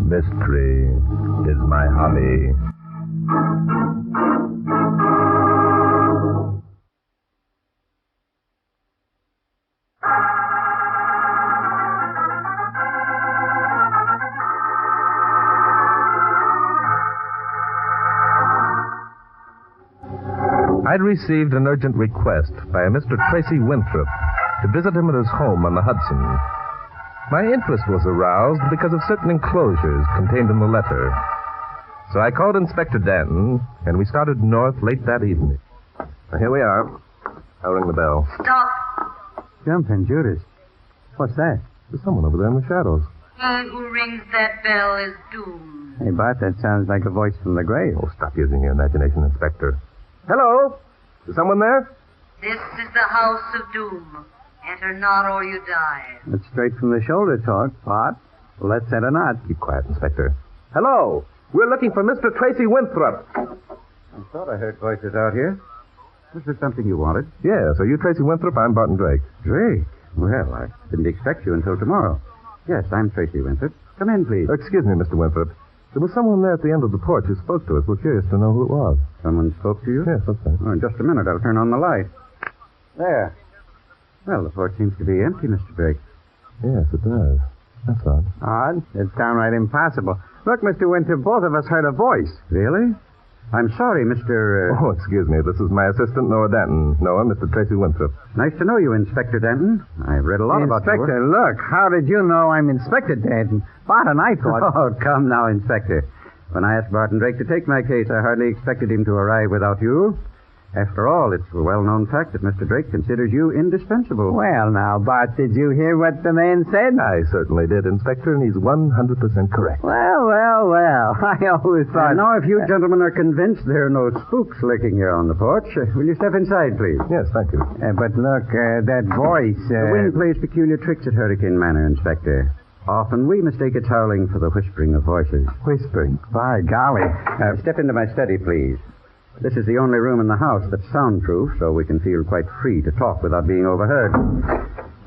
Mystery is my hobby. I'd received an urgent request by a Mr. Tracy Winthrop to visit him at his home on the Hudson. My interest was aroused because of certain enclosures contained in the letter. So I called Inspector Danton, and we started north late that evening. Now, here we are. I'll ring the bell. Stop. Jumping Judas. What's that? There's someone over there in the shadows. He who rings that bell is doomed. Hey, Bart, that sounds like a voice from the grave. Oh, stop using your imagination, Inspector. Hello? Is someone there? This is the house of doom. Enter not or you die. That's straight from the shoulder talk, Bart. Let's set a knot. Keep quiet, Inspector. Hello. We're looking for Mr. Tracy Winthrop. I thought I heard voices out here. Was there something you wanted? Yes. Are you Tracy Winthrop? I'm Barton Drake. Drake? Well, I didn't expect you until tomorrow. Yes, I'm Tracy Winthrop. Come in, please. Excuse me, Mr. Winthrop. There was someone there at the end of the porch who spoke to us. We're curious to know who it was. Someone spoke to you? Yes, that's right. Oh, in just a minute, I'll turn on the light. There. Well, the porch seems to be empty, Mr. Drake. Yes, it does. That's odd. Odd? It's downright impossible. Look, Mr. Winthrop, both of us heard a voice. Really? I'm sorry, Mr. Oh, excuse me. This is my assistant, Noah Danton. Noah, Mr. Tracy Winthrop. Nice to know you, Inspector Danton. I've read a lot about you. Inspector, look, how did you know I'm Inspector Danton? Bart and I thought... Oh, come now, Inspector. When I asked Barton Drake to take my case, I hardly expected him to arrive without you. After all, it's a well-known fact that Mr. Drake considers you indispensable. Well, now, Bart, did you hear what the man said? I certainly did, Inspector, and he's 100% correct. Well. I always thought... And now, if you gentlemen are convinced there are no spooks lurking here on the porch, will you step inside, please? Yes, thank you. But look, that voice... The wind plays peculiar tricks at Hurricane Manor, Inspector. Often we mistake its howling for the whispering of voices. Whispering? By golly. Step into my study, please. This is the only room in the house that's soundproof, so we can feel quite free to talk without being overheard.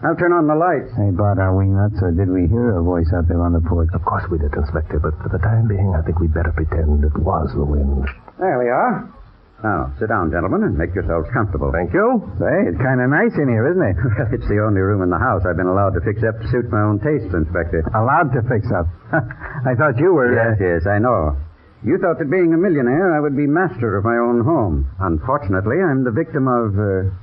I'll turn on the lights. Hey, Bart, are we nuts, or did we hear a voice out there on the porch? Of course we did, Inspector, but for the time being, I think we'd better pretend it was the wind. There we are. Now, sit down, gentlemen, and make yourselves comfortable. Thank you. Say, it's kind of nice in here, isn't it? Well, it's the only room in the house I've been allowed to fix up to suit my own tastes, Inspector. Allowed to fix up? I thought you were... Yes, I know. You thought that being a millionaire, I would be master of my own home. Unfortunately, I'm the victim of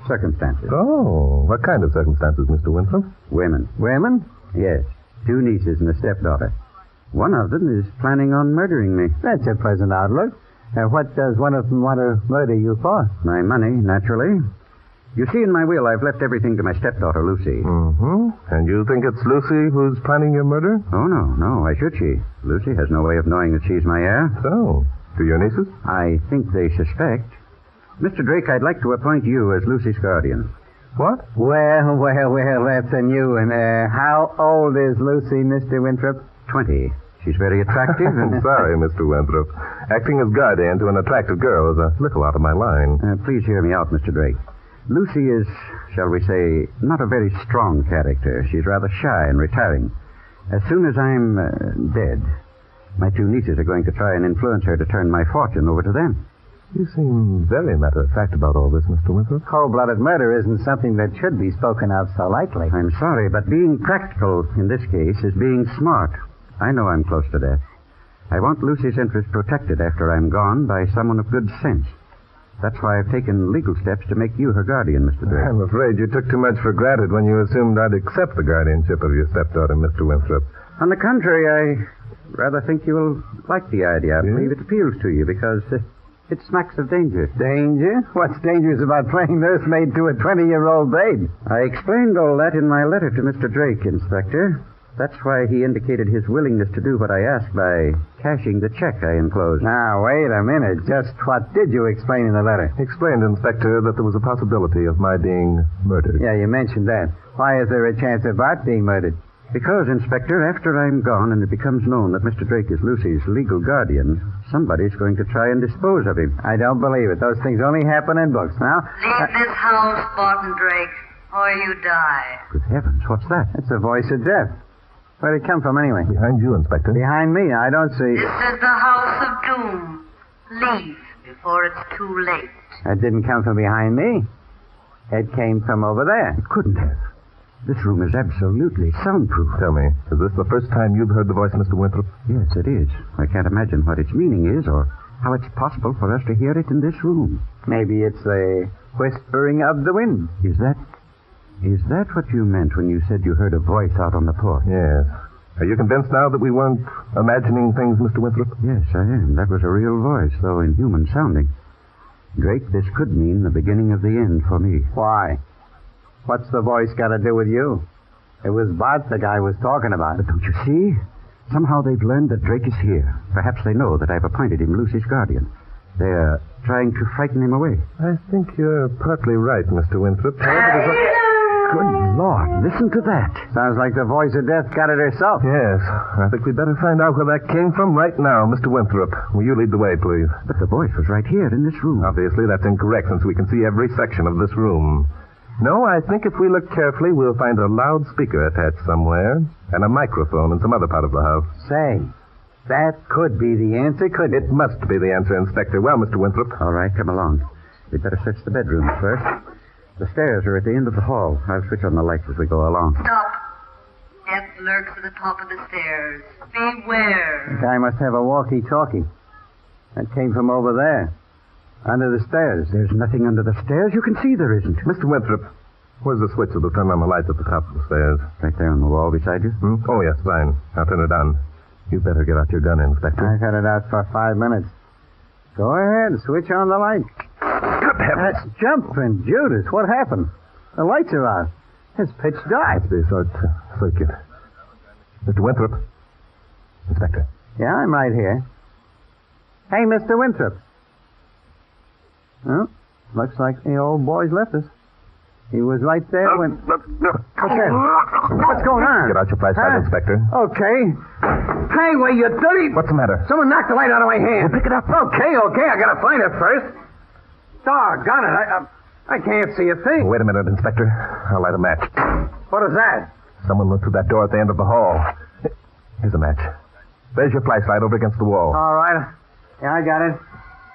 circumstances. Oh, what kind of circumstances, Mr. Winthrop? Women. Women? Yes. 2 nieces and a stepdaughter. One of them is planning on murdering me. That's a pleasant outlook. What does one of them want to murder you for? My money, naturally. You see, in my will, I've left everything to my stepdaughter, Lucy. Mm-hmm. And you think it's Lucy who's planning your murder? Oh, no. Why should she? Lucy has no way of knowing that she's my heir. So, do your nieces? I think they suspect. Mr. Drake, I'd like to appoint you as Lucy's guardian. What? Well, that's a new one. How old is Lucy, Mr. Winthrop? 20. She's very attractive. I'm sorry, Mr. Winthrop. Acting as guardian to an attractive girl is a little out of my line. Please hear me out, Mr. Drake. Lucy is, shall we say, not a very strong character. She's rather shy and retiring. As soon as I'm dead, my 2 nieces are going to try and influence her to turn my fortune over to them. You seem very matter-of-fact about all this, Mr. Winthrop. Cold-blooded murder isn't something that should be spoken of so lightly. I'm sorry, but being practical in this case is being smart. I know I'm close to death. I want Lucy's interest protected after I'm gone by someone of good sense. That's why I've taken legal steps to make you her guardian, Mr. Drake. I'm afraid you took too much for granted when you assumed I'd accept the guardianship of your stepdaughter, Mr. Winthrop. On the contrary, I rather think you'll like the idea. I believe it appeals to you because it smacks of danger. Danger? What's dangerous about playing nursemaid to a 20-year-old babe? I explained all that in my letter to Mr. Drake, Inspector. That's why he indicated his willingness to do what I asked by cashing the check I enclosed. Now, wait a minute. Just what did you explain in the letter? Explained, Inspector, that there was a possibility of my being murdered. Yeah, you mentioned that. Why is there a chance of Bart being murdered? Because, Inspector, after I'm gone and it becomes known that Mr. Drake is Lucy's legal guardian, somebody's going to try and dispose of him. I don't believe it. Those things only happen in books. Now, Leave this house, Barton Drake, or you die. Good heavens, what's that? it's the voice of death. Where'd it come from, anyway? Behind you, Inspector. Behind me. I don't see. This is the house of doom. Leave before it's too late. That didn't come from behind me. It came from over there. It couldn't have. This room is absolutely soundproof. Tell me, is this the first time you've heard the voice, Mr. Winthrop? Yes, it is. I can't imagine what its meaning is or how it's possible for us to hear it in this room. Maybe it's the whispering of the wind. Is that what you meant when you said you heard a voice out on the porch? Yes. Are you convinced now that we weren't imagining things, Mr. Winthrop? Yes, I am. That was a real voice, though inhuman sounding. Drake, this could mean the beginning of the end for me. Why? What's the voice got to do with you? It was Bart the guy was talking about. But don't you see? Somehow they've learned that Drake is here. Perhaps they know that I've appointed him Lucy's guardian. They're trying to frighten him away. I think you're partly right, Mr. Winthrop. However, Good Lord, listen to that. Sounds like the voice of death got it herself. Yes, I think we'd better find out where that came from right now. Mr. Winthrop, will you lead the way, please? But the voice was right here in this room. Obviously, that's incorrect since we can see every section of this room. No, I think if we look carefully, we'll find a loudspeaker attached somewhere and a microphone in some other part of the house. Say, that could be the answer, couldn't it? It must be the answer, Inspector. Well, Mr. Winthrop. All right, come along. We'd better search the bedrooms first. The stairs are at the end of the hall. I'll switch on the lights as we go along. Stop. Death lurks at the top of the stairs. Beware. The guy must have a walkie-talkie. That came from over there. Under the stairs. There's nothing under the stairs. You can see there isn't. Mr. Winthrop, where's the switch that'll turn on the lights at the top of the stairs? Right there on the wall beside you. Oh, yes, fine. I'll turn it on. You better get out your gun, Inspector. I've had it out for 5 minutes. Go ahead, switch on the light. Good heavens. Jumping Judas, what happened? The lights are out. It's pitch dark. Must be a short circuit. Mr. Winthrop. Inspector. Yeah, I'm right here. Hey, Mr. Winthrop. Well, looks like the old boy's left us. He was right there when... What's that? What's going on? Get out your flashlight, Inspector. Okay. Hey, well, you dirty... What's the matter? Someone knocked the light out of my hand. Well, pick it up. Okay. I gotta find it first. Doggone it. I can't see a thing. Wait a minute, Inspector. I'll light a match. What is that? Someone went through that door at the end of the hall. Here's a match. There's your flashlight over against the wall. All right. Yeah, I got it.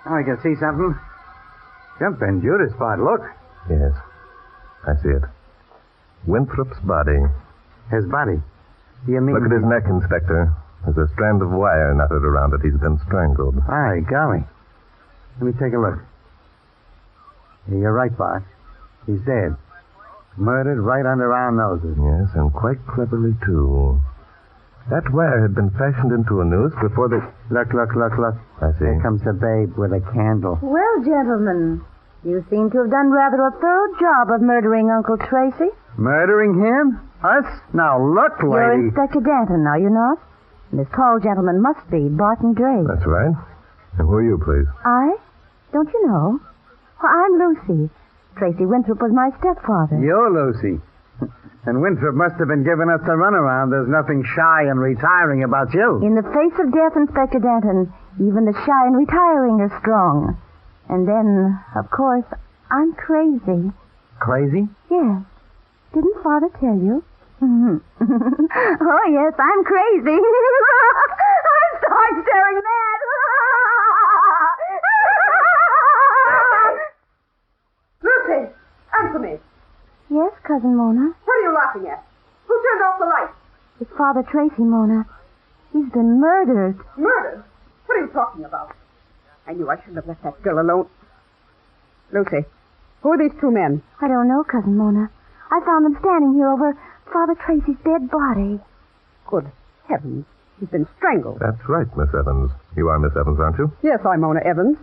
Now I can see something. Jumping Judas spot. Look. Yes. I see it. Winthrop's body. His body? Do you mean... Look at his neck, Inspector. There's a strand of wire knotted around it. He's been strangled. All right, golly. Let me take a look. Yeah, you're right, Bart. He's dead. Murdered right under our noses. Yes, and quite cleverly, too. That wire had been fashioned into a noose before they... Look. I see. Here comes the babe with a candle. Well, gentlemen, you seem to have done rather a thorough job of murdering Uncle Tracy. Murdering him? Us? Now, look, You're lady. Inspector Danton, are you not? And this tall gentleman must be Barton Drake. That's right. And who are you, please? I? Don't you know? Well, I'm Lucy. Tracy Winthrop was my stepfather. You're Lucy. And Winthrop must have been giving us a runaround. There's nothing shy and retiring about you. In the face of death, Inspector Danton, even the shy and retiring are strong. And then, of course, I'm crazy. Crazy? Yes. Didn't Father tell you? Oh, yes, I'm crazy. I'm stark staring mad. Lucy, answer me. Yes, Cousin Mona. What are you laughing at? Who turned off the light? It's Father Tracy, Mona. He's been murdered. Murdered? What are you talking about? I knew I shouldn't have left that girl alone. Lucy, who are these two men? I don't know, Cousin Mona. I found them standing here over Father Tracy's dead body. Good heavens, he's been strangled. That's right, Miss Evans. You are Miss Evans, aren't you? Yes, I'm Mona Evans.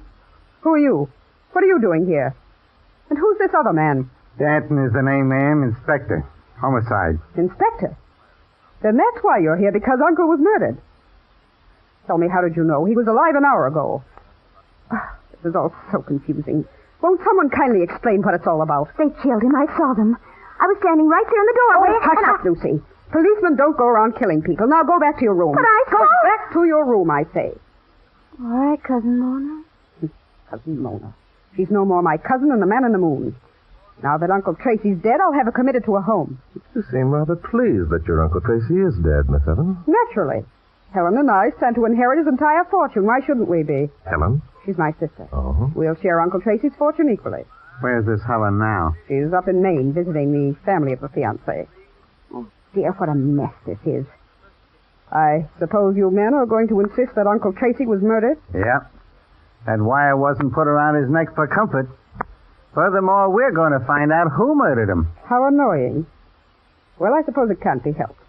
Who are you? What are you doing here? And who's this other man? Danton is the name, ma'am. Inspector. Homicide. Inspector. Then that's why you're here, because Uncle was murdered. Tell me, how did you know? He was alive an hour ago. This is all so confusing. Won't someone kindly explain what it's all about? They killed him. I saw them. I was standing right there in the doorway. Oh, hush up, Lucy. Policemen don't go around killing people. Now go back to your room. But I Go saw... back to your room, I say. All right, Cousin Mona. Cousin Mona. She's no more my cousin than the man in the moon. Now that Uncle Tracy's dead, I'll have her committed to a home. You seem rather pleased that your Uncle Tracy is dead, Miss Evans. Naturally. Helen and I stand to inherit his entire fortune. Why shouldn't we be? Helen? She's my sister. Oh. We'll share Uncle Tracy's fortune equally. Where's this Helen now? She's up in Maine visiting the family of the fiancé. Oh, dear, what a mess this is. I suppose you men are going to insist that Uncle Tracy was murdered? Yeah. That wire wasn't put around his neck for comfort. Furthermore, we're going to find out who murdered him. How annoying. Well, I suppose it can't be helped.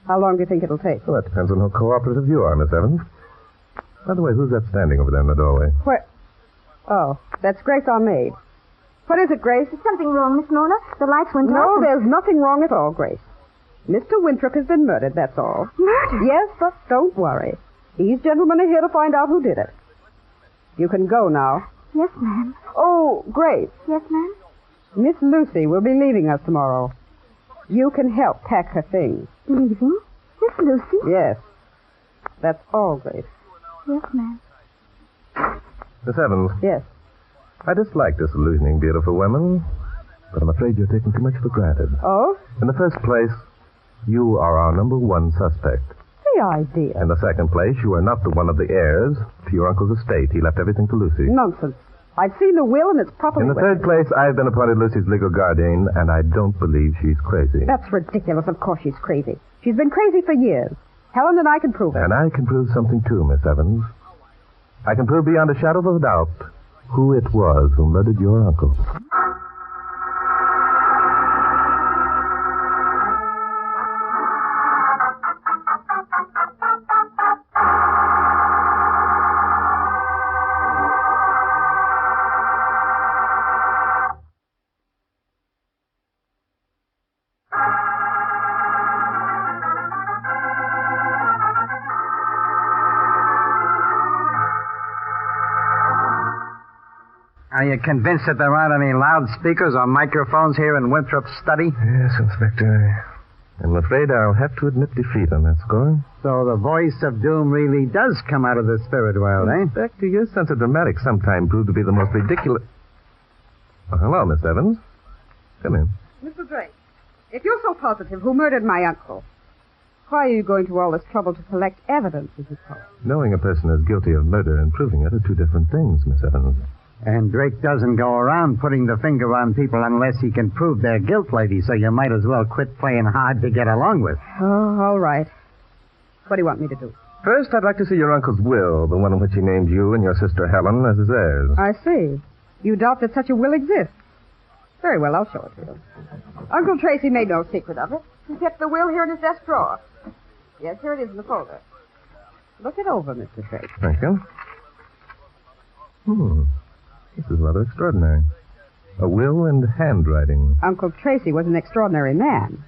How long do you think it'll take? Well, that depends on how cooperative you are, Miss Evans. By the way, who's that standing over there in the doorway? Where? Oh, that's Grace, our maid. What is it, Grace? Is something wrong, Miss Mona? The lights went off. No, there's nothing wrong at all, Grace. Mr. Winthrop has been murdered, that's all. Murdered? Yes, but don't worry. These gentlemen are here to find out who did it. You can go now. Yes, ma'am. Oh, Grace. Yes, ma'am? Miss Lucy will be leaving us tomorrow. You can help pack her things. Leaving? Miss Lucy? Yes. That's all, Grace. Yes, ma'am. Miss Evans, Yes. I dislike disillusioning beautiful women, but I'm afraid you're taking too much for granted. Oh? In the first place, you are our number one suspect. The idea. In the second place, you are not the one of the heirs to your uncle's estate. He left everything to Lucy. Nonsense. I've seen the will, and it's properly... In the third place, I've been appointed Lucy's legal guardian, and I don't believe she's crazy. That's ridiculous. Of course she's crazy. She's been crazy for years. Helen and I can prove it. And I can prove something, too, Miss Evans. I can prove beyond a shadow of a doubt who it was who murdered your uncle. Are you convinced that there aren't any loudspeakers or microphones here in Winthrop's study? Yes, Inspector. I'm afraid I'll have to admit defeat on that score. So the voice of doom really does come out of the spirit world, eh? Inspector, your sense of dramatics sometimes proved to be the most ridiculous... Oh, hello, Miss Evans. Come in. Mr. Drake, if you're so positive who murdered my uncle, why are you going to all this trouble to collect evidence, as you call it? Knowing a person is guilty of murder and proving it are two different things, Miss Evans. And Drake doesn't go around putting the finger on people unless he can prove their guilt, lady, so you might as well quit playing hard to get along with. Oh, all right. What do you want me to do? First, I'd like to see your uncle's will, the one in which he named you and your sister Helen as his heirs. I see. You doubt that such a will exists. Very well, I'll show it to you. Uncle Tracy made no secret of it. He kept the will here in his desk drawer. Yes, here it is in the folder. Look it over, Mr. Drake. Thank you. This is rather extraordinary. A will and handwriting. Uncle Tracy was an extraordinary man.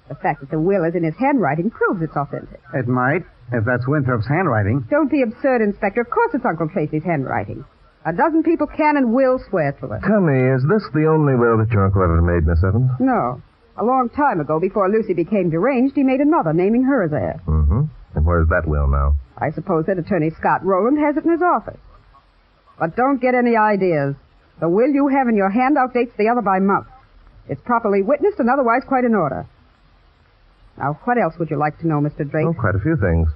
The fact that the will is in his handwriting proves it's authentic. It might, if that's Winthrop's handwriting. Don't be absurd, Inspector. Of course it's Uncle Tracy's handwriting. A dozen people can and will swear to it. Tell me, is this the only will that your uncle ever made, Miss Evans? No. A long time ago, before Lucy became deranged, he made another, naming her as heir. Mm-hmm. And where's that will now? I suppose that Attorney Scott Rowland has it in his office. But don't get any ideas. The will you have in your hand outdates the other by months. It's properly witnessed and otherwise quite in order. Now, what else would you like to know, Mr. Drake? Oh, quite a few things.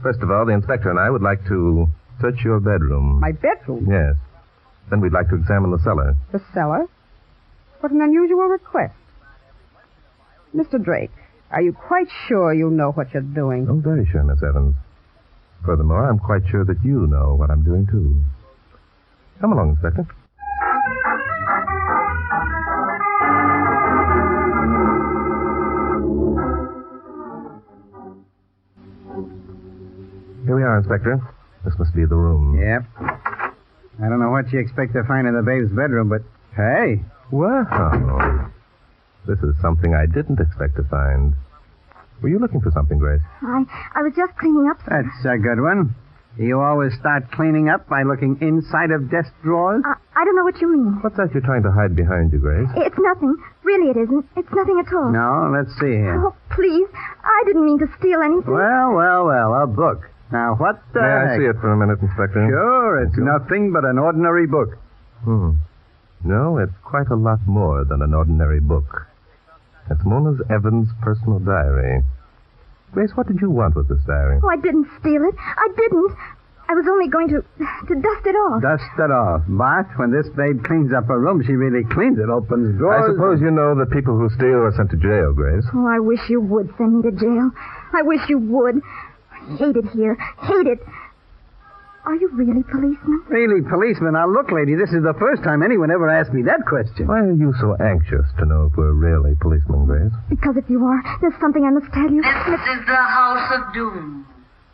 First of all, the inspector and I would like to search your bedroom. My bedroom? Yes. Then we'd like to examine the cellar. The cellar? What an unusual request. Mr. Drake, are you quite sure you know what you're doing? Oh, very sure, Miss Evans. Furthermore, I'm quite sure that you know what I'm doing, too. Come along, Inspector. Here we are, Inspector. This must be the room. Yep. I don't know what you expect to find in the babe's bedroom, but hey. Wow. This is something I didn't expect to find. Were you looking for something, Grace? I was just cleaning up. That's a good one. You always start cleaning up by looking inside of desk drawers? I don't know what you mean. What's that you're trying to hide behind you, Grace? It's nothing. Really, it isn't. It's nothing at all. No, let's see here. Oh, please. I didn't mean to steal anything. Well, a book. Now, what the May heck? I see it for a minute, Inspector? Sure, it's nothing but an ordinary book. No, it's quite a lot more than an ordinary book. It's Mona Evans' personal diary. Grace, what did you want with this diary? Oh, I didn't steal it. I didn't. I was only going to dust it off. Dust it off. But when this maid cleans up a room, she really cleans it, opens drawers. I suppose you know that people who steal are sent to jail, Grace. Oh, I wish you would send me to jail. I wish you would. I hate it here. Hate it. Are you really policeman? Really, policeman? Now, look, lady, this is the first time anyone ever asked me that question. Why are you so anxious to know if we're really policemen, Grace? Because if you are, there's something I must tell you. This is the house of doom.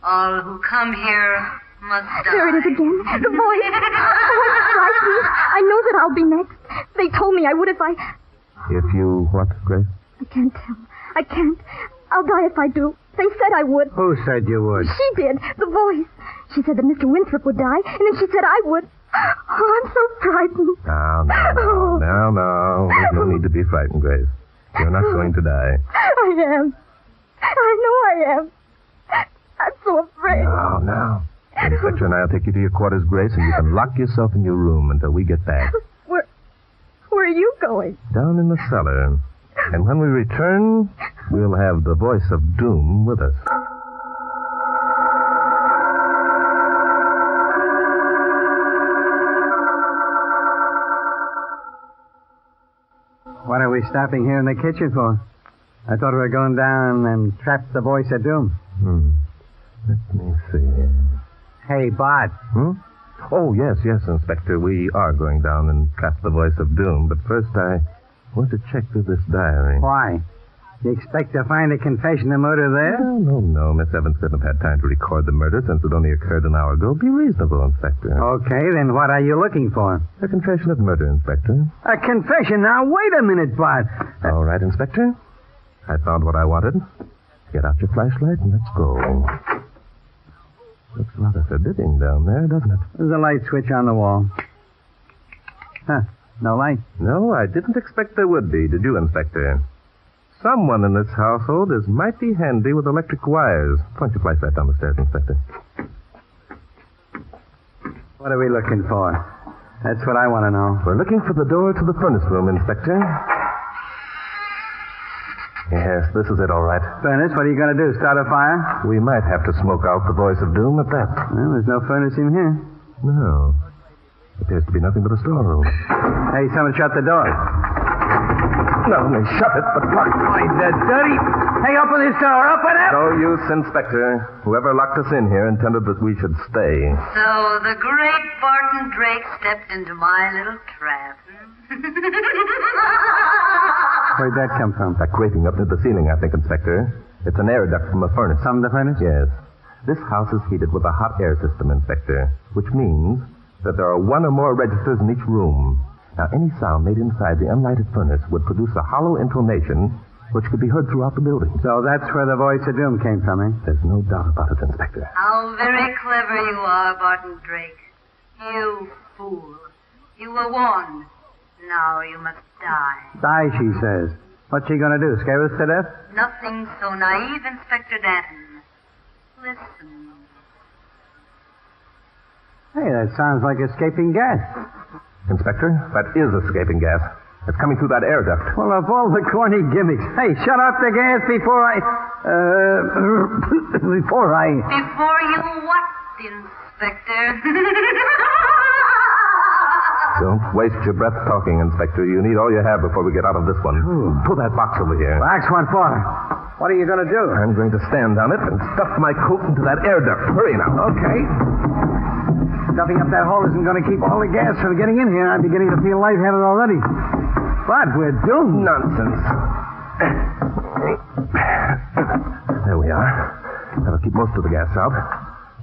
All who come here must die. There it is again. The voice. Oh, it strikes me. I know that I'll be next. They told me I would if I... If you what, Grace? I can't tell. I can't. I'll die if I do. They said I would. Who said you would? She did. The voice. She said that Mr. Winthrop would die, and then she said I would. Oh, I'm so frightened. Now. There's no need to be frightened, Grace. You're not going to die. I am. I know I am. I'm so afraid. Now. The inspector and I'll take you to your quarters, Grace, and you can lock yourself in your room until we get back. Where are you going? Down in the cellar. And when we return, we'll have the voice of doom with us. What are we stopping here in the kitchen for? I thought we were going down and trap the voice of doom. Let me see. Hey, Bart. Oh, yes, Inspector. We are going down and trap the voice of doom. But first, I want to check through this diary. Why? You expect to find a confession of murder there? No. Miss Evans couldn't have had time to record the murder since it only occurred an hour ago. Be reasonable, Inspector. Okay, then what are you looking for? A confession of murder, Inspector. A confession? Now, wait a minute, Bart. All right, Inspector. I found what I wanted. Get out your flashlight and let's go. Looks rather forbidding down there, doesn't it? There's a light switch on the wall. Huh, no light. No, I didn't expect there would be, did you, Inspector? Someone in this household is mighty handy with electric wires. Point your flashlight down the stairs, Inspector. What are we looking for? That's what I want to know. We're looking for the door to the furnace room, Inspector. Yes, this is it, all right. Furnace? What are you going to do, start a fire? We might have to smoke out the voice of doom at that. Well, there's no furnace in here. No. Appears to be nothing but a storeroom. Hey, someone shut the door. No, they shut it, but locked it. Why, the dirty... Hey, open this door, open it! No use, Inspector. Whoever locked us in here intended that we should stay. So the great Barton Drake stepped into my little trap. Where'd that come from? That grating up to the ceiling, I think, Inspector. It's an air duct from a furnace. From the furnace? Yes. This house is heated with a hot air system, Inspector, which means that there are one or more registers in each room. Now, any sound made inside the unlighted furnace would produce a hollow intonation which could be heard throughout the building. So that's where the voice of doom came from, eh? There's no doubt about it, Inspector. How very clever you are, Barton Drake. You fool. You were warned. Now you must die. Die, she says. What's she going to do, scare us to death? Nothing so naive, Inspector Danton. Listen. Hey, that sounds like escaping gas. Inspector, that is escaping gas. It's coming through that air duct. Well, of all the corny gimmicks. Hey, shut off the gas before Before you what, Inspector? Don't waste your breath talking, Inspector. You need all you have before we get out of this one. Pull that box over here. Box, what for? What are you going to do? I'm going to stand on it and stuff my coat into that air duct. Hurry now. Okay. Stuffing up that hole isn't going to keep all the gas from getting in here. I'm beginning to feel lightheaded already. But we're doomed. Nonsense. There we are. That'll keep most of the gas out.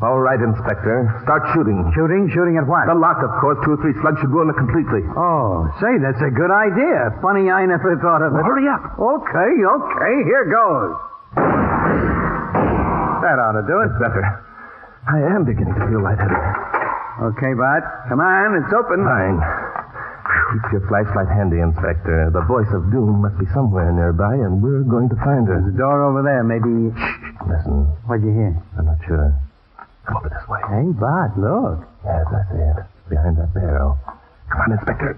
All right, Inspector. Start shooting. Shooting? Shooting at what? The lock, of course. 2 or 3 slugs should ruin it completely. Oh, say, that's a good idea. Funny I never thought of it. Well, hurry up. Okay. Here goes. That ought to do it. It's better. I am beginning to feel lightheaded. Okay, Bart. Come on, it's open. Fine. Keep your flashlight handy, Inspector. The voice of doom must be somewhere nearby, and we're going to find her. There's a door over there. Maybe... Shh. Listen. What'd you hear? I'm not sure. Come over this way. Hey, Bart, look. Yes, I see it. Behind that barrel. Come on, Inspector.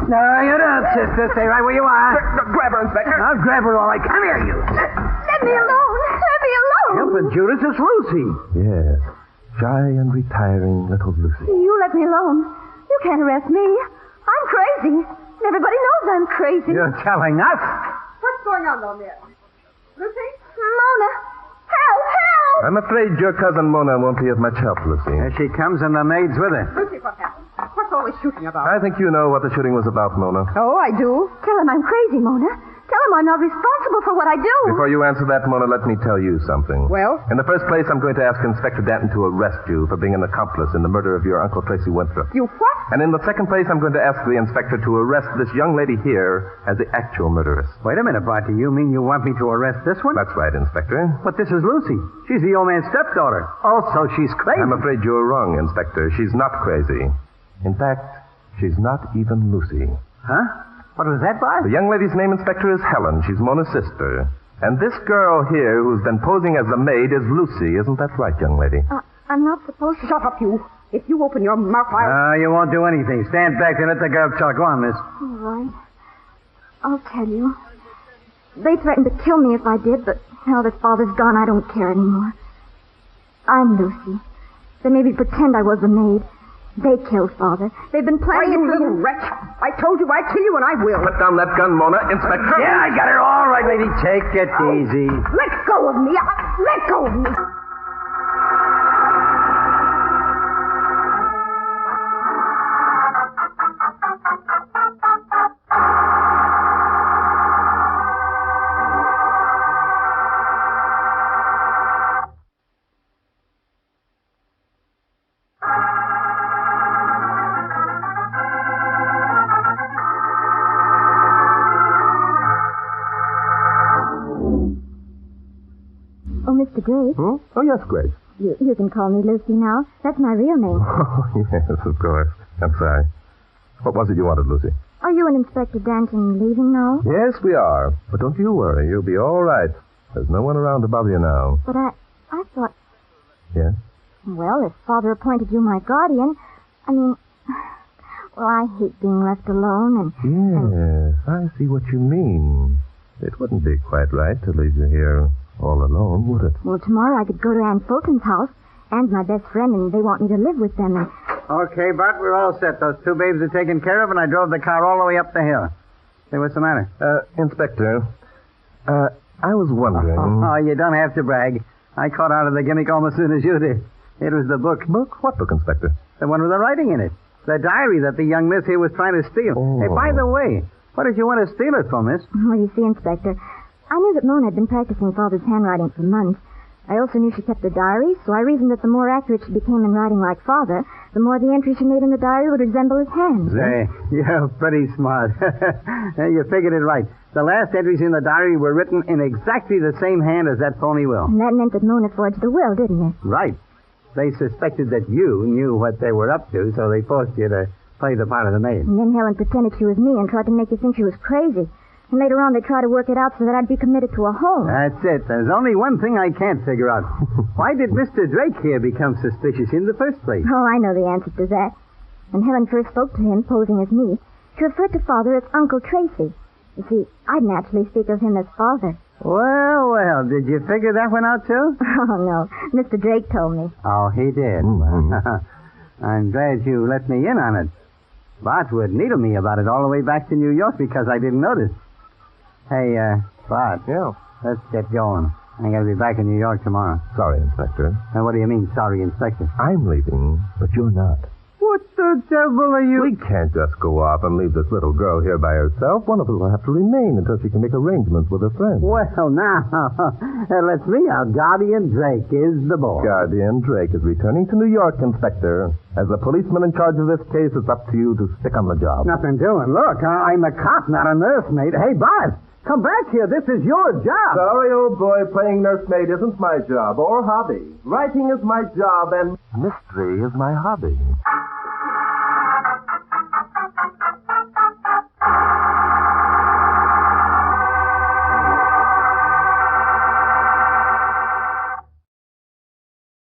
No, you don't, sister. Stay right where you are. Grab her, Inspector. I'll grab her all right. Come here, you. Let me alone. Let me alone. But Judas, it's Lucy. Yes. Shy and retiring little Lucy. You let me alone. You can't arrest me. I'm crazy. And everybody knows I'm crazy. You're telling us? What's going on down there? Lucy? Mona. Help, help. I'm afraid your cousin Mona won't be of much help, Lucy. There she comes, and the maid's with her. Lucy, what happened? What's all this shooting about? I think you know what the shooting was about, Mona. Oh, I do. Tell him I'm crazy, Mona. Tell him I'm not responsible for what I do. Before you answer that, Mona, let me tell you something. Well? In the first place, I'm going to ask Inspector Danton to arrest you for being an accomplice in the murder of your Uncle Tracy Winthrop. You what? And in the second place, I'm going to ask the inspector to arrest this young lady here as the actual murderess. Wait a minute, Barty. You mean you want me to arrest this one? That's right, Inspector. But this is Lucy. She's the old man's stepdaughter. Also, she's crazy. I'm afraid you're wrong, Inspector. She's not crazy. In fact, she's not even Lucy. Huh? What was that, Bart? The young lady's name, Inspector, is Helen. She's Mona's sister. And this girl here who's been posing as the maid is Lucy. Isn't that right, young lady? I'm not supposed to. Shut up, you. If you open your mouth, I'll... You won't do anything. Stand back and let the girl talk. Go on, miss. All right. I'll tell you. They threatened to kill me if I did, but now that Father's gone, I don't care anymore. I'm Lucy. They made me pretend I was the maid. They killed Father. They've been Why, planning... you little wretch. I told you I'd kill you, and I will. Put down that gun, Mona. Inspector. Yeah, I got her all right, lady. Take it easy. Let go of me. Let go of me. Oh, Mr. Drake. Hmm? Oh, yes, Grace. You can call me Lucy now. That's my real name. Oh, yes, of course. I'm sorry. What was it you wanted, Lucy? Are you and Inspector Danton leaving now? Yes, we are. But don't you worry. You'll be all right. There's no one around to bother you now. But I thought... Yes? Well, if Father appointed you my guardian, I mean... Well, I hate being left alone and... Yes, I see what you mean. It wouldn't be quite right to leave you here all alone, would it? Well, tomorrow I could go to Ann Fulton's house. Ann's my best friend, and they want me to live with them. And... Okay, Bart, we're all set. Those two babes are taken care of, and I drove the car all the way up the hill. Say, what's the matter? Inspector, I was wondering... Oh, you don't have to brag. I caught out of the gimmick almost as soon as you did. It was the book. Book? What book, Inspector? The one with the writing in it. The diary that the young miss here was trying to steal. Oh. Hey, by the way, what did you want to steal it for, miss? Well, you see, Inspector, I knew that Mona had been practicing Father's handwriting for months. I also knew she kept a diary, so I reasoned that the more accurate she became in writing like Father, the more the entries she made in the diary would resemble his hand. Say, you're pretty smart. You figured it right. The last entries in the diary were written in exactly the same hand as that phony will. And that meant that Mona forged the will, didn't it? Right. They suspected that you knew what they were up to, so they forced you to play the part of the maid. And then Helen pretended she was me and tried to make you think she was crazy. And later on, they tried to work it out so that I'd be committed to a home. That's it. There's only one thing I can't figure out. Why did Mr. Drake here become suspicious in the first place? Oh, I know the answer to that. When Helen first spoke to him, posing as me, she referred to Father as Uncle Tracy. You see, I'd naturally speak of him as Father. Well, did you figure that one out, too? Oh, no. Mr. Drake told me. Oh, he did? Mm-hmm. I'm glad you let me in on it. Bart would needle me about it all the way back to New York because I didn't notice. Hey, Bart. Yeah. Let's get going. I gotta be back in New York tomorrow. Sorry, Inspector. Now, what do you mean, sorry, Inspector? I'm leaving, but you're not. What the devil are you... We can't just go off and leave this little girl here by herself. One of us will have to remain until she can make arrangements with her friends. Well, now, let's me out. Guardian Drake is the boy. Guardian Drake is returning to New York, Inspector. As the policeman in charge of this case, it's up to you to stick on the job. Nothing doing. Look, I'm a cop, not a nursemaid. Hey, Bart, come back here. This is your job. Sorry, old boy, playing nursemaid isn't my job or hobby. Writing is my job, and mystery is my hobby.